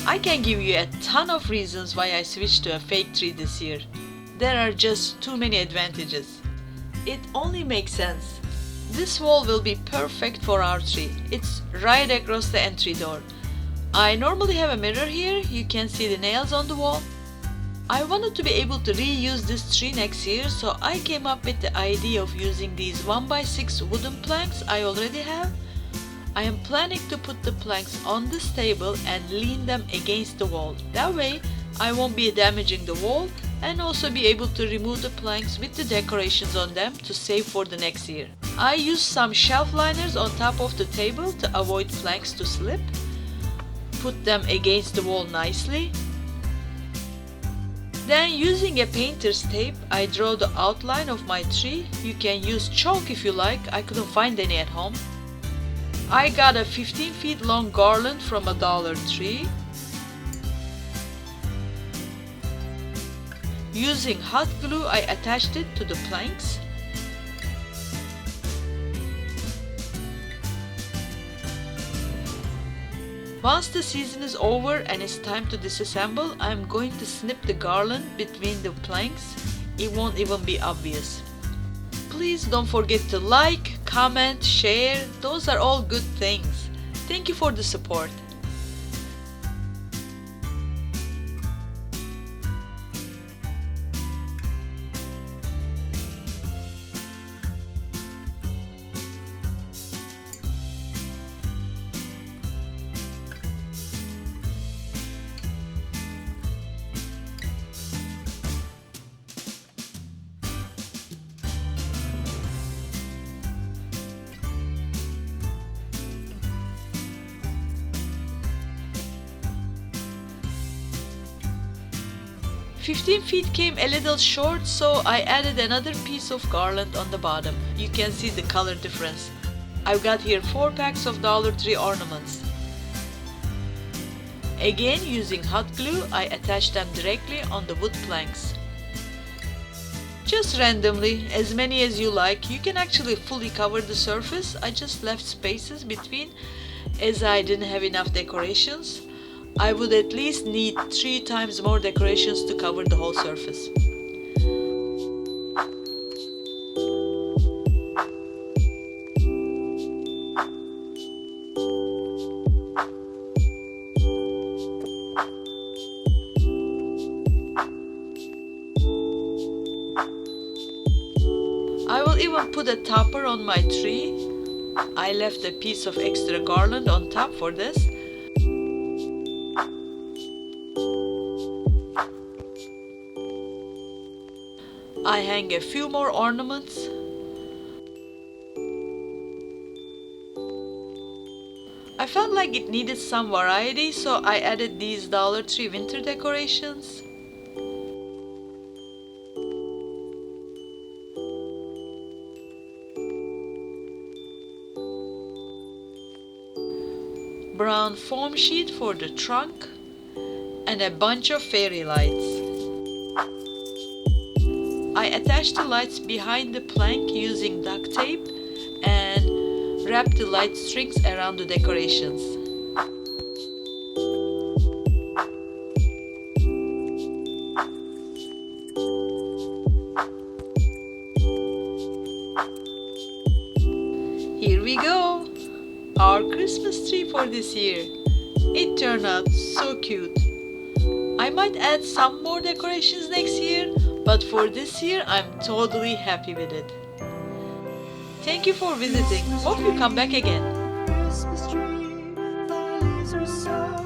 I can give you a ton of reasons why I switched to a fake tree this year. There are just too many advantages. It only makes sense. This wall will be perfect for our tree. It's right across the entry door. I normally have a mirror here, you can see the nails on the wall. I wanted to be able to reuse this tree next year, so I came up with the idea of using these 1x6 wooden planks I already have. I am planning to put the planks on this table and lean them against the wall. That way, I won't be damaging the wall and also be able to remove the planks with the decorations on them to save for the next year. I used some shelf liners on top of the table to avoid planks to slip. Put them against the wall nicely. Then using a painter's tape, I draw the outline of my tree. You can use chalk if you like, I couldn't find any at home. I got a 15 feet long garland from a Dollar Tree. Using hot glue, I attached it to the planks. Once the season is over and it's time to disassemble, I'm going to snip the garland between the planks. It won't even be obvious. Please don't forget to like, comment, share. Those are all good things. Thank you for the support. "15 feet came a little short, so I added another piece of garland on the bottom. You can see the color difference. I've got here 4 packs of Dollar Tree ornaments. Again, using hot glue, I attached them directly on the wood planks. Just randomly, as many as you like. You can actually fully cover the surface. I just left spaces between as I didn't have enough decorations. I would at least need 3 times more decorations to cover the whole surface. I will even put a topper on my tree. I left a piece of extra garland on top for this. I hang a few more ornaments. I felt like it needed some variety, so I added these Dollar Tree winter decorations. Brown foam sheet for the trunk and a bunch of fairy lights. I attached the lights behind the plank using duct tape and wrapped the light strings around the decorations. Here we go! Our Christmas tree for this year. It turned out so cute. I might add some more decorations next year, but for this year I'm totally happy with it. Thank you for visiting. Hope you come back again. Christmas tree, the leaves are so